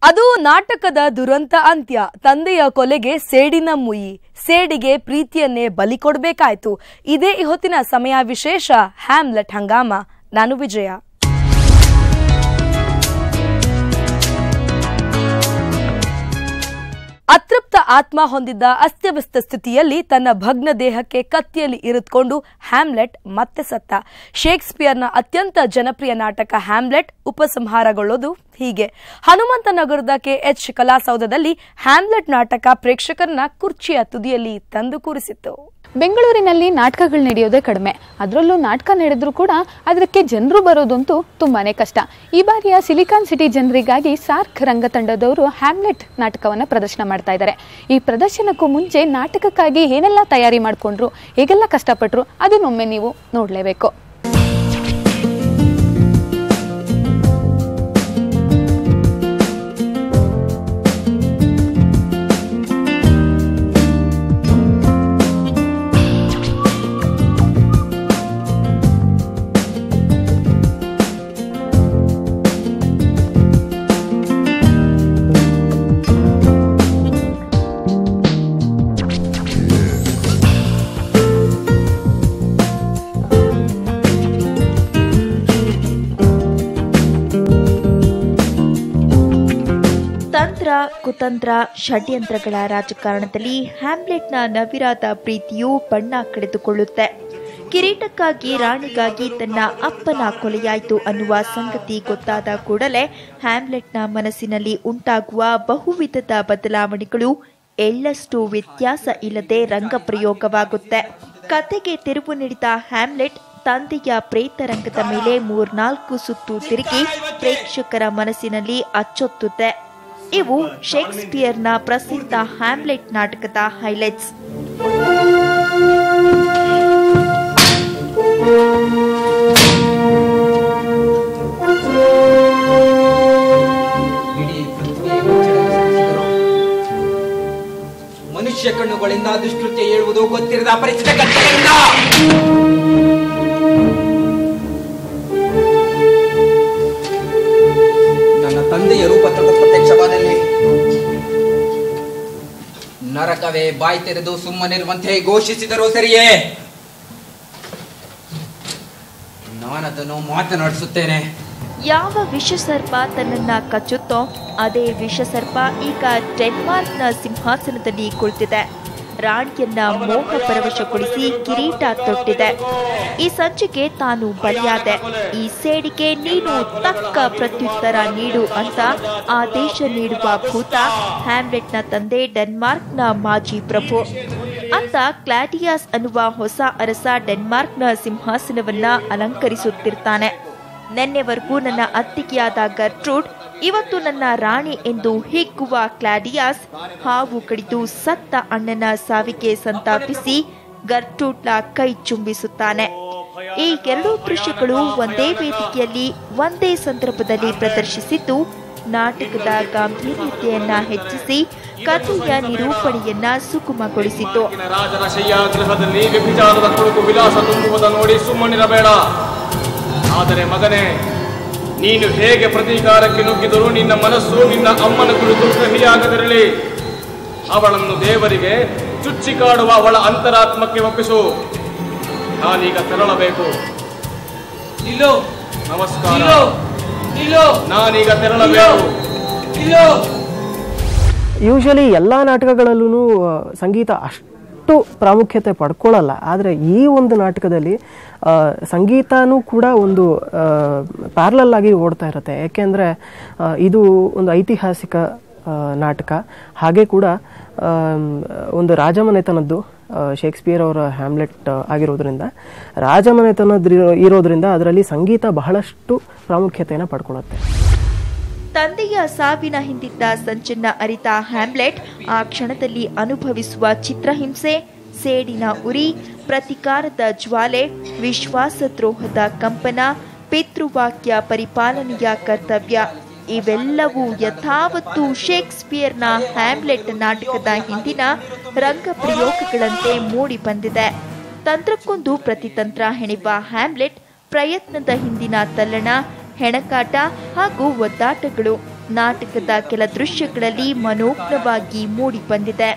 ಅದು ನಾಟಕದ ದುರಂತ ಅಂತ್ಯ. ತಂದೆಯ ಕೊಲೆಗೆ ಸೇಡಿನ ಮುಯಿ, ಸೇಡಿಗೆ ಪ್ರೀತಿಯನ್ನೇ ಬಲಿ ಕೊಡಬೇಕಾಯ್ತು. ಇದೇ ಈ ಹೊತ್ತಿನ ಸಮಯ ವಿಶೇಷ ಹ್ಯಾಮ್ಲೆಟ್ ಹಂಗಾಮ. ನಾನು ವಿಜಯ. ಅತೃಪ್ತ ಆತ್ಮ ಹೊಂದಿದ್ದ ಅಸ್ತವ್ಯಸ್ತ ಸ್ಥಿತಿಯಲ್ಲಿ ತನ್ನ ಭಗ್ನ ದೇಹಕ್ಕೆ ಕತ್ತಿಯಲ್ಲಿ ಇರಿದುಕೊಂಡು ಹ್ಯಾಮ್ಲೆಟ್ ಮತ್ತೆ ಸತ್ತ. ಶೇಕ್ಸ್ಪಿಯರ್ನ ಅತ್ಯಂತ ಜನಪ್ರಿಯ ನಾಟಕ ಹ್ಯಾಮ್ಲೆಟ್ ಉಪಸಂಹಾರಗೊಳ್ಳೋದು ಹೀಗೆ. ಹನುಮಂತನಗರದ ಕೆಎಚ್ ಕಲಾಸೌಧದಲ್ಲಿ ಹ್ಯಾಮ್ಲೆಟ್ ನಾಟಕ ಪ್ರೇಕ್ಷಕರನ್ನ ಕುರ್ಚಿಯ ತುದಿಯಲ್ಲಿ ತಂದು ಕೂರಿಸಿತ್ತು. ಬೆಂಗಳೂರಿನಲ್ಲಿ ನಾಟಕಗಳು ನಡೆಯೋದೇ ಕಡಿಮೆ. ಅದರಲ್ಲೂ ನಾಟಕ ನಡೆದ್ರೂ ಕೂಡ ಅದಕ್ಕೆ ಜನರು ಬರೋದಂತೂ ತುಂಬಾನೇ ಕಷ್ಟ. ಈ ಬಾರಿಯ ಸಿಲಿಕಾನ್ ಸಿಟಿ ಜನರಿಗಾಗಿ ಸಾರ್ಕ್ ರಂಗತಂಡದವರು ಹ್ಯಾಮ್ಲೆಟ್ ನಾಟಕವನ್ನು ಪ್ರದರ್ಶನ ಮಾಡ್ತಾ ಇದ್ದಾರೆ. ಈ ಪ್ರದರ್ಶನಕ್ಕೂ ಮುಂಚೆ ನಾಟಕಕ್ಕಾಗಿ ಏನೆಲ್ಲ ತಯಾರಿ ಮಾಡಿಕೊಂಡ್ರು, ಹೇಗೆಲ್ಲ ಕಷ್ಟಪಟ್ಟರು, ಅದನ್ನೊಮ್ಮೆ ನೀವು ನೋಡಲೇಬೇಕು. ಕುತಂತ್ರ ಷಡ್ಯಂತ್ರಗಳ ರಾಜಕಾರಣದಲ್ಲಿ ಹ್ಯಾಮ್ಲೆಟ್ನ ನವಿರಾದ ಪ್ರೀತಿಯು ಬಣ್ಣ ಕಳೆದುಕೊಳ್ಳುತ್ತೆ. ಕಿರೀಟಕ್ಕಾಗಿ ರಾಣಿಗಾಗಿ ತನ್ನ ಅಪ್ಪನ ಕೊಲೆಯಾಯಿತು ಅನ್ನುವ ಸಂಗತಿ ಗೊತ್ತಾದ ಕೂಡಲೇ ಹ್ಯಾಮ್ಲೆಟ್ನ ಮನಸ್ಸಿನಲ್ಲಿ ಉಂಟಾಗುವ ಬಹುವಿಧದ ಬದಲಾವಣೆಗಳು ಎಳ್ಳಷ್ಟು ವ್ಯತ್ಯಾಸ ಇಲ್ಲದೆ ರಂಗಪ್ರಯೋಗವಾಗುತ್ತೆ. ಕತೆಗೆ ತಿರುವು ನೀಡಿದ ಹ್ಯಾಮ್ಲೆಟ್ ತಂದೆಯ ಪ್ರೇತರಂಗದ ಮೇಲೆ 3-4 ಸುತ್ತು ತಿರುಗಿ ಪ್ರೇಕ್ಷಕರ ಮನಸ್ಸಿನಲ್ಲಿ ಅಚ್ಚೊತ್ತುತ್ತೆ. ಇವು ಶೇಕ್ಸ್ಪಿಯರ್ನ ಪ್ರಸಿದ್ಧ ಹ್ಯಾಮ್ಲೆಟ್ ನಾಟಕದ ಹೈಲೈಟ್ಸ್. ಮನುಷ್ಯ ಕಣ್ಣುಗಳಿಂದ ದುಷ್ಕೃತ್ಯ ಹೇಳುವುದು ಗೊತ್ತಿರದ ಅಪರಿಚಿತ ಕಥೆಗಳಿಂದ ನನ್ನ ತಂದೆಯ ರೂಪ ಪ್ರತ್ಯಕ್ಷವಾದಲ್ಲಿ ನರಕವೇ ಬಾಯಿ ತೆರೆದು ಸುಮ್ಮನಿರುವಂತೆ ಘೋಷಿಸಿದರೂ ಸರಿಯೇ, ನಾನದನ್ನು ಮಾತನಾಡಿಸುತ್ತೇನೆ. ಯಾವ ವಿಷಸರ್ಪ ತನ್ನನ್ನ ಕಚ್ಚುತ್ತೋ ಅದೇ ವಿಷಸರ್ಪ ಈಗ ಡೆನ್ಮಾರ್ಕ್ನ ಸಿಂಹಾಸನದಲ್ಲಿ ಕುಳಿತಿದೆ. ರಾಣಿಯನ್ನ ಮೋಹ ಪರವಶಗೊಳಿಸಿ ಕಿರೀಟ ತೊಟ್ಟಿದೆ. ಈ ಸಂಚಿಗೆ ತಾನು ಬಲಿಯಾದೆ, ಈ ಸೇಡಿಗೆ ನೀನು ತಕ್ಕ ಪ್ರತ್ಯುತ್ತರ ನೀಡು ಅಂತ ಆದೇಶ ನೀಡುವ ಭೂತ ಹ್ಯಾಮ್ಲೆಟ್ನ ತಂದೆ ಡೆನ್ಮಾರ್ಕ್ನ ಮಾಜಿ ಪ್ರಭು. ಅಂತ ಕ್ಲಾಡಿಯಾಸ್ ಅನ್ನುವ ಹೊಸ ಅರಸ ಡೆನ್ಮಾರ್ಕ್ನ ಸಿಂಹಾಸನವನ್ನ ಅಲಂಕರಿಸುತ್ತಿರ್ತಾನೆ. ನೆನ್ನೆವರೆಗೂ ನನ್ನ ಅತ್ತಿಗೆಯಾದ ಗರ್ಟ್ರೂಡ್, ಇವತ್ತು ನನ್ನ ರಾಣಿ ಎಂದು ಹಿಗ್ಗುವ ಕ್ಲಾಡಿಯಾಸ್ ಹಾವು ಕಡಿದು ಸತ್ತ ಅಣ್ಣನ ಸಾವಿಗೆ ಸಂತಾಪಿಸಿ ಗರ್ಟ್ರೂಡ್ನ ಕೈ ಚುಂಬಿಸುತ್ತಾನೆ. ಈ ಎರಡೂ ದೃಶ್ಯಗಳು ಒಂದೇ ವೇದಿಕೆಯಲ್ಲಿ ಒಂದೇ ಸಂದರ್ಭದಲ್ಲಿ ಪ್ರದರ್ಶಿಸಿದ್ದು ನಾಟಕದ ಗಾಂಭೀರ್ಯತೆಯನ್ನ ಹೆಚ್ಚಿಸಿ ಕಥೆಯ ನಿರೂಪಣೆಯನ್ನ ಸುಗಮಗೊಳಿಸಿತು. ರಾಜನ ಶಯ್ಯಾಗೃಹದಲ್ಲಿ ವ್ಯಭಿಚಾರದ ಕುಳುಕು ವಿಲಾಸ ತುಂಬುವುದನ್ನು ನೋಡಿ ಸುಮ್ಮನಿರಬೇಡ. ಆದರೆ ಮಗನೇ, ನೀನು ಹೇಗೆ ಪ್ರತೀಕಾರಕ್ಕೆ ನುಗ್ಗಿದರೂ ನಿನ್ನ ಮನಸ್ಸು ನಿನ್ನ ಅಮ್ಮನ ಕುರಿತು ಕಹಿಯಾಗದಿರಲಿ. ಅವಳನ್ನು ದೇವರಿಗೆ ಚುಚ್ಚಿ ಕಾಡುವ ಅವಳ ಅಂತರಾತ್ಮಕ್ಕೆ ಒಪ್ಪಿಸು. ನಾನೀಗ ತೆರಳಬೇಕು. ನಮಸ್ಕಾರ. ನಾನೀಗ ತೆರಳಬೇಕು. ಯೂಶಲಿ ಎಲ್ಲ ನಾಟಕಗಳಲ್ಲೂ ಸಂಗೀತ ಅಷ್ಟು ಪ್ರಾಮುಖ್ಯತೆ ಪಡ್ಕೊಳ್ಳಲ್ಲ. ಆದರೆ ಈ ಒಂದು ನಾಟಕದಲ್ಲಿ ಸಂಗೀತನೂ ಕೂಡ ಒಂದು ಪ್ಯಾರಲಲ್ ಆಗಿ ಓಡ್ತಾ ಇರುತ್ತೆ. ಯಾಕೆಂದರೆ ಇದು ಒಂದು ಐತಿಹಾಸಿಕ ನಾಟಕ, ಹಾಗೆ ಕೂಡ ಒಂದು ರಾಜಮನೆತನದ್ದು ಶೇಕ್ಸ್ಪಿಯರ್ ಅವರ ಹ್ಯಾಮ್ಲೆಟ್ ಆಗಿರೋದ್ರಿಂದ ರಾಜಮನೆತನದ್ದು ಇರೋದ್ರಿಂದ ಅದರಲ್ಲಿ ಸಂಗೀತ ಬಹಳಷ್ಟು ಪ್ರಾಮುಖ್ಯತೆಯನ್ನು ಪಡ್ಕೊಳ್ಳುತ್ತೆ. ತಂದೆಯ ಸಾವಿನ ಹಿಂದಿದ್ದ ಸಂಚನ್ನ ಅರಿತ ಹ್ಯಾಮ್ಲೆಟ್ ಆ ಕ್ಷಣದಲ್ಲಿ ಅನುಭವಿಸುವ ಚಿತ್ರಹಿಂಸೆ, ಸೇಡಿನ ಉರಿ, ಪ್ರತಿಕಾರದ ಜ್ವಾಲೆ, ವಿಶ್ವಾಸದ್ರೋಹದ ಕಂಪನ, ಪಿತೃವಾಕ್ಯ ಪರಿಪಾಲನೆಯ ಕರ್ತವ್ಯ ಇವೆಲ್ಲವೂ ಯಥಾವತ್ತು ಶೇಕ್ಸ್ಪಿಯರ್ನ ಹ್ಯಾಮ್ಲೆಟ್ ನಾಟಕದ ಹಿಂದಿನ ರಂಗ ಪ್ರಯೋಗಗಳಂತೆ ಮೂಡಿ ಬಂದಿದೆ. ತಂತ್ರಕ್ಕೊಂದು ಪ್ರತಿತಂತ್ರ ಹೆಣೆಯುವ ಹ್ಯಾಮ್ಲೆಟ್ ಪ್ರಯತ್ನದ ಹಿಂದಿನ ತಲ್ಲಣ, ಹೆಣಕಾಟ ಹಾಗೂ ಒದ್ದಾಟಗಳು ನಾಟಕದ ಕೆಲ ದೃಶ್ಯಗಳಲ್ಲಿ ಮನೋಜ್ಞವಾಗಿ ಮೂಡಿಬಂದಿದೆ.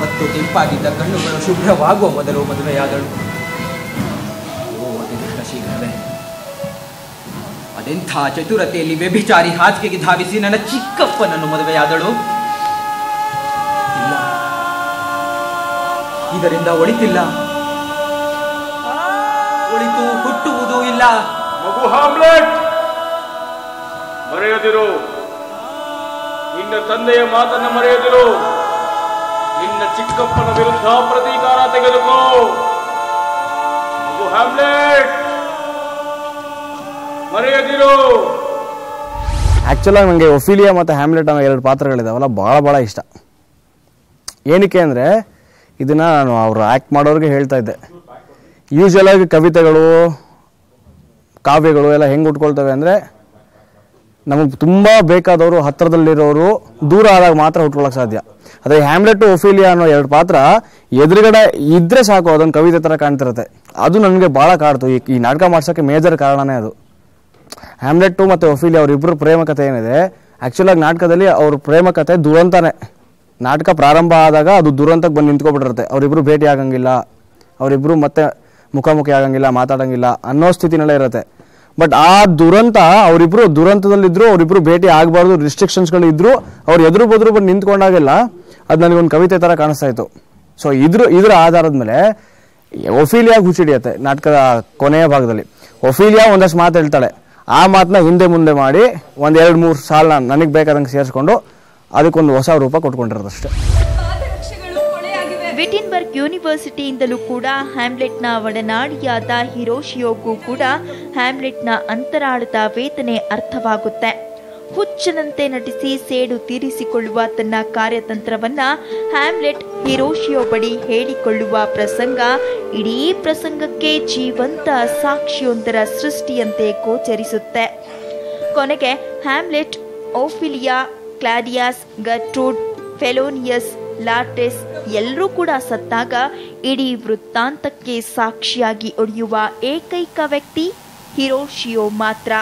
ಮತ್ತು ಕೆಂಪಾಗಿದ್ದ ಕಣ್ಣುಗಳು ಶುಭ್ರವಾಗುವ ಮೊದಲು ಮದುವೆಯಾದಳು. ಶೀಘ್ರವೇ ಅದೆಂಥ ಚತುರತೆಯಲ್ಲಿ ವ್ಯಭಿಚಾರಿ ಹಾಸಿಗೆಗೆ ಧಾವಿಸಿ ನನ್ನ ಚಿಕ್ಕಪ್ಪನನ್ನು ಮದುವೆಯಾದಳು. ಇಲ್ಲ, ಇದರಿಂದ ಒಳಿತಿಲ್ಲ, ಒಳಿತು ಹುಟ್ಟುವುದೂ ಇಲ್ಲ. ಮಗು ಹ್ಯಾಮ್ಲೆಟ್, ಮರೆಯದಿರು, ನಿನ್ನ ತಂದೆಯ ಮಾತನ್ನ ಮರೆಯದಿರು. ನಿನ್ನ ಚಿಕ್ಕಪ್ಪನ ವಿರುದ್ಧ ಪ್ರತೀಕಾರ ತೆಗೆದುಕೋ. ಮಗು ಹ್ಯಾಮ್ಲೆಟ್, ಮರೆಯದಿರು. ಆ್ಯಕ್ಚುಲಾಗಿ ನನಗೆ ಒಫಿಲಿಯಾ ಮತ್ತು ಹ್ಯಾಮ್ಲೆಟ್ ಅನ್ನೋ 2 ಪಾತ್ರಗಳಿದಾವಲ್ಲ ಭಾಳ ಇಷ್ಟ. ಏನಕ್ಕೆ ಅಂದರೆ ಇದನ್ನು ನಾನು ಅವರು ಆ್ಯಕ್ಟ್ ಮಾಡೋರಿಗೆ ಹೇಳ್ತಾ ಇದ್ದೆ. ಯೂಶ್ವಲಾಗಿ ಕವಿತೆಗಳು ಕಾವ್ಯಗಳು ಎಲ್ಲ ಹೆಂಗೆ ಉಟ್ಕೊಳ್ತವೆ ಅಂದರೆ ನಮಗೆ ತುಂಬ ಬೇಕಾದವರು ಹತ್ತಿರದಲ್ಲಿರೋರು ದೂರ ಆದಾಗ ಮಾತ್ರ ಹುಟ್ಕೊಳ್ಳೋಕೆ ಸಾಧ್ಯ. ಅದೇ ಹ್ಯಾಮ್ಲೆಟ್ ಒಫಿಲಿಯಾ ಅನ್ನೋ 2 ಪಾತ್ರ ಎದುರುಗಡೆ ಇದ್ದರೆ ಸಾಕು, ಅದೊಂದು ಕವಿತೆ ಥರ ಕಾಣ್ತಿರುತ್ತೆ. ಅದು ನನಗೆ ಭಾಳ ಕಾಡ್ತು. ಈ ನಾಟಕ ಮಾಡ್ಸೋಕ್ಕೆ ಮೇಜರ್ ಕಾರಣನೇ ಅದು. ಹ್ಯಾಮ್ಲೆಟ್ಟು ಮತ್ತು ಒಫಿಲಿಯಾ ಅವರಿಬ್ಬರು ಪ್ರೇಮ ಕಥೆ ಏನಿದೆ, ಆ್ಯಕ್ಚುಲಾಗಿ ನಾಟಕದಲ್ಲಿ ಅವ್ರ ಪ್ರೇಮ ಕಥೆ ದುರಂತನೇ. ನಾಟಕ ಪ್ರಾರಂಭ ಆದಾಗ ಅದು ದುರಂತಕ್ಕೆ ಬಂದು ನಿಂತ್ಕೊಬಿಟ್ಟಿರುತ್ತೆ. ಅವರಿಬ್ಬರು ಭೇಟಿ ಆಗಂಗಿಲ್ಲ, ಅವರಿಬ್ಬರು ಮತ್ತೆ ಮುಖಾಮುಖಿ ಆಗಂಗಿಲ್ಲ, ಮಾತಾಡಂಗಿಲ್ಲ ಅನ್ನೋ ಸ್ಥಿತಿನಲ್ಲೇ ಇರುತ್ತೆ. ಬಟ್ ಆ ದುರಂತ ಅವರಿಬ್ಬರು ದುರಂತದಲ್ಲಿದ್ದರು, ಅವರಿಬ್ಬರು ಭೇಟಿ ಆಗಬಾರ್ದು, ರಿಸ್ಟ್ರಿಕ್ಷನ್ಸ್ಗಳು ಇದ್ದರು, ಅವ್ರು ಎದುರು ಬದ್ರು ಬಂದು ನಿಂತ್ಕೊಂಡಾಗೆಲ್ಲ ಅದು ನನಗೊಂದು ಕವಿತೆ ಥರ ಕಾಣಿಸ್ತಾ ಇತ್ತು. ಸೊ ಇದ್ರ ಆಧಾರದ ಮೇಲೆ ಒಫಿಲಿಯಾ ಹುಚ್ಚಿಡಿಯುತ್ತೆ ನಾಟಕದ ಕೊನೆಯ ಭಾಗದಲ್ಲಿ. ಒಫಿಲಿಯಾ ಒಂದಷ್ಟು ಮಾತು ಹೇಳ್ತಾಳೆ, ಆ ಮಾತನ್ನ ಹಿಂದೆ ಮುಂದೆ ಮಾಡಿ 1-2-3 ಸಾಲ ನನಗೆ ಬೇಕಾದಂಗೆ ಸೇರಿಸ್ಕೊಂಡು ಅದಕ್ಕೊಂದು ಹೊಸ ರೂಪ ಕೊಟ್ಕೊಂಡಿರೋದಷ್ಟೇ. ವಿಟಿನ್ಬರ್ಗ್ ಯೂನಿವರ್ಸಿಟಿಯಿಂದಲೂ ಕೂಡ ಹ್ಯಾಮ್ಲೆಟ್ನ ಒಡನಾಡಿಯಾದ ಹಿರೋಶಿಯೋಗೂ ಕೂಡ ಹ್ಯಾಮ್ಲೆಟ್ನ ಅಂತರಾಳದ ವೇದನೆ ಅರ್ಥವಾಗುತ್ತೆ. ಹುಚ್ಚನಂತೆ ನಟಿಸಿ ಸೇಡು ತೀರಿಸಿಕೊಳ್ಳುವ ತನ್ನ ಕಾರ್ಯತಂತ್ರವನ್ನ ಹ್ಯಾಮ್ಲೆಟ್ ಹಿರೋಶಿಯೋ ಬಳಿ ಹೇಳಿಕೊಳ್ಳುವ ಪ್ರಸಂಗ ಇಡೀ ಪ್ರಸಂಗಕ್ಕೆ ಜೀವಂತ ಸಾಕ್ಷಿಯೊಂದರ ಸೃಷ್ಟಿಯಂತೆ ಗೋಚರಿಸುತ್ತೆ. ಕೊನೆಗೆ ಹ್ಯಾಮ್ಲೆಟ್, ಓಫಿಲಿಯಾ, ಕ್ಲಾಡಿಯಾಸ್, ಗರ್ಟ್ರೂಡ್, ಫೆಲೋನಿಯಸ್, ಲಾಟೆಸ್ ಎಲ್ಲರೂ ಕೂಡ ಸತ್ತಾಗ ಇಡೀ ವೃತ್ತಾಂತಕ್ಕೆ ಸಾಕ್ಷಿಯಾಗಿ ಉಳಿಯುವ ಏಕೈಕ ವ್ಯಕ್ತಿ ಹಿರೋಶಿಯೋ ಮಾತ್ರ.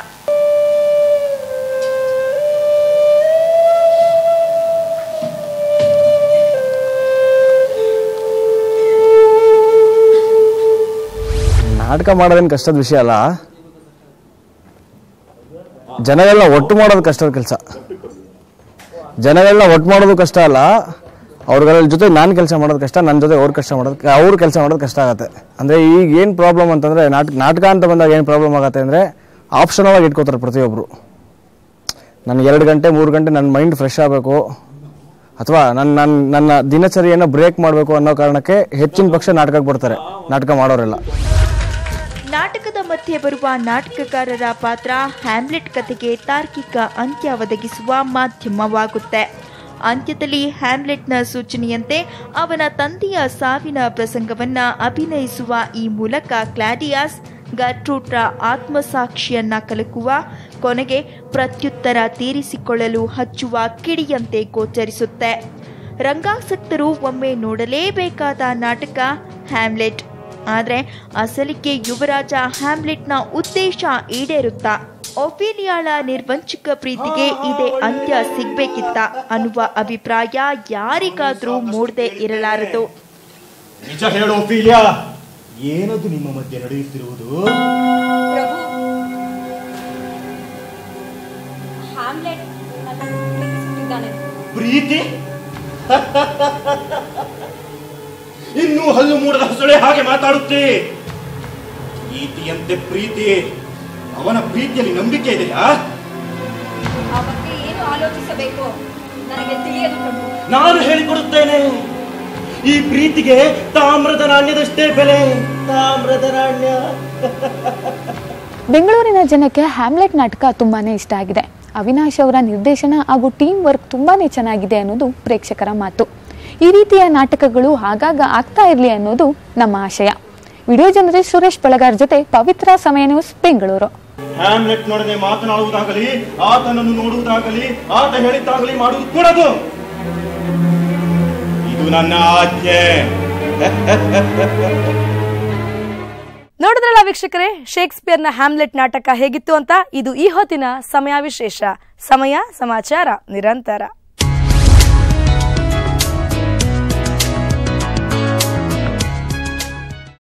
ನಾಟಕ ಮಾಡೋದೇನು ಕಷ್ಟದ ವಿಷಯ ಅಲ್ಲ, ಜನಗಳನ್ನ ಒಟ್ಟು ಮಾಡೋದು ಕಷ್ಟದ ಕೆಲಸ. ಜನಗಳನ್ನ ಒಟ್ಟು ಮಾಡೋದು ಕಷ್ಟ ಅಲ್ಲ, ಅವ್ರಗಳ ಜೊತೆ ನಾನು ಕೆಲಸ ಮಾಡೋದು ಕಷ್ಟ, ನನ್ನ ಜೊತೆ ಅವ್ರು ಕೆಲಸ ಮಾಡೋದು ಕಷ್ಟ ಆಗುತ್ತೆ. ಅಂದರೆ ಈಗ ಏನು ಪ್ರಾಬ್ಲಮ್ ಅಂತಂದರೆ ನಾಟಕ ಅಂತ ಬಂದಾಗ ಏನು ಪ್ರಾಬ್ಲಮ್ ಆಗುತ್ತೆ ಅಂದರೆ ಆಪ್ಷನಲ್ ಆಗಿ ಇಟ್ಕೋತಾರೆ ಪ್ರತಿಯೊಬ್ಬರು. ನನಗೆ 2 ಗಂಟೆ 3 ಗಂಟೆ ನನ್ನ ಮೈಂಡ್ ಫ್ರೆಶ್ ಆಗಬೇಕು ಅಥವಾ ನನ್ನ ದಿನಚರಿಯನ್ನು ಬ್ರೇಕ್ ಮಾಡಬೇಕು ಅನ್ನೋ ಕಾರಣಕ್ಕೆ ಹೆಚ್ಚಿನ ಪಕ್ಷ ನಾಟಕಕ್ಕೆ ಬರ್ತಾರೆ ನಾಟಕ ಮಾಡೋರೆಲ್ಲ. ನಾಟಕದ ಮಧ್ಯೆ ಬರುವ ನಾಟಕಕಾರರ ಪಾತ್ರ ಹ್ಯಾಮ್ಲೆಟ್ ಕಥೆಗೆ ತಾರ್ಕಿಕ ಅಂತ್ಯ ಒದಗಿಸುವ ಮಾಧ್ಯಮವಾಗುತ್ತೆ. ಅಂತ್ಯದಲ್ಲಿ ಹ್ಯಾಮ್ಲೆಟ್ನ ಸೂಚನೆಯಂತೆ ಅವನ ತಂದೆಯ ಸಾವಿನ ಪ್ರಸಂಗವನ್ನ ಅಭಿನಯಿಸುವ ಈ ಮೂಲಕ ಕ್ಲಾಡಿಯಾಸ್ ಗರ್ಟ್ರೂಡ್ರ ಆತ್ಮಸಾಕ್ಷಿಯನ್ನ ಕಲಕುವ, ಕೊನೆಗೆ ಪ್ರತ್ಯುತ್ತರ ತೀರಿಸಿಕೊಳ್ಳಲು ಹಚ್ಚುವ ಕಿಡಿಯಂತೆ ಗೋಚರಿಸುತ್ತೆ. ರಂಗಾಸಕ್ತರು ಒಮ್ಮೆ ನೋಡಲೇಬೇಕಾದ ನಾಟಕ ಹ್ಯಾಮ್ಲೆಟ್. ಆದರೆ ಅಸಲಿಗೆ ಯುವರಾಜ ಹ್ಯಾಮ್ಲೆಟ್ನ ಉದ್ದೇಶ ಈಡೇರುತ್ತಾ? ಒಫಿಲಿಯಾಳ ನಿರ್ವಂಚಿಕ ಪ್ರೀತಿಗೆ ಇದೇ ಅಂತ್ಯ ಸಿಗ್ಬೇಕಿತ್ತ ಅನ್ನುವ ಅಭಿಪ್ರಾಯ ಯಾರಿಗಾದ್ರೂ ಮೂಡದೆ ಇರಲಾರದು. ನಿಜ ಹೇಳು ಒಫಿಲಿಯಾ, ಏನದು ನಿಮ್ಮ ಮಧ್ಯೆ ನಡೆಯುತ್ತಿರುವುದು? ಪ್ರೀತಿ? ಇನ್ನೂ ಹಲ್ಲು ಮೂಡದ ಹಸುಳೆ ಹಾಗೆ ಮಾತಾಡುತ್ತೆ. ಪ್ರೀತಿಯಂತೆ ಪ್ರೀತಿ, ಅವನ ಪ್ರೀತಿಯಲ್ಲಿ ನಂಬಿಕೆ ಇದೆಯಾ? ಏನು ಆಲೋಚಿಸಬೇಕು ನನಗೆ ತಿಳಿಯದು ಪ್ರಭು. ನಾನು ಹೇಳಿಕೊಡುತ್ತೇನೆ. ಈ ಪ್ರೀತಿಗೆ ತಾಮ್ರದ ನಾಣ್ಯದಷ್ಟೇ ಬೆಲೆ. ತಾಮ್ರದ ನಾಣ್ಯ. ಬೆಂಗಳೂರಿನ ಜನಕ್ಕೆ ಹ್ಯಾಮ್ಲೆಟ್ ನಾಟಕ ತುಂಬಾನೇ ಇಷ್ಟ ಆಗಿದೆ. ಅವಿನಾಶ್ ಅವರ ನಿರ್ದೇಶನ ಹಾಗೂ ಟೀಮ್ ವರ್ಕ್ ತುಂಬಾನೇ ಚೆನ್ನಾಗಿದೆ ಅನ್ನೋದು ಪ್ರೇಕ್ಷಕರ ಮಾತು. ಈ ರೀತಿಯ ನಾಟಕಗಳು ಆಗಾಗ ಆಗ್ತಾ ಇರಲಿ ಅನ್ನೋದು ನಮ್ಮ ಆಶಯ. ವಿಡಿಯೋ ಜರ್ನಲಿಸ್ಟ್ ಸುರೇಶ್ ಬೆಳಗಾರ್ ಜೊತೆ ಪವಿತ್ರ ಸಮಯ ನ್ಯೂಸ್, ಬೆಂಗಳೂರು. ಹ್ಯಾಮ್ಲೆಟ್ ನೊಡನೆ ಮಾತನಾಡುವುದಾಗಲಿ, ಆತನನ್ನು ನೋಡುವುದಾಗಲಿ, ಆತ ಹೇಳಿದ್ದಾಗಲಿ ಮಾಡುವುದು ಕೂಡದು. ಇದು ನನ್ನ ಆಜ್ಞೆ. ನೋಡಿದ್ರಲ್ಲ ವೀಕ್ಷಕರೇ, ಶೇಕ್ಸ್ಪಿಯರ್ನ ಹ್ಯಾಮ್ಲೆಟ್ ನಾಟಕ ಹೇಗಿತ್ತು ಅಂತ. ಇದು ಈ ಹೊತ್ತಿನ ಸಮಯ ವಿಶೇಷ. ಸಮಯ ಸಮಾಚಾರ ನಿರಂತರ.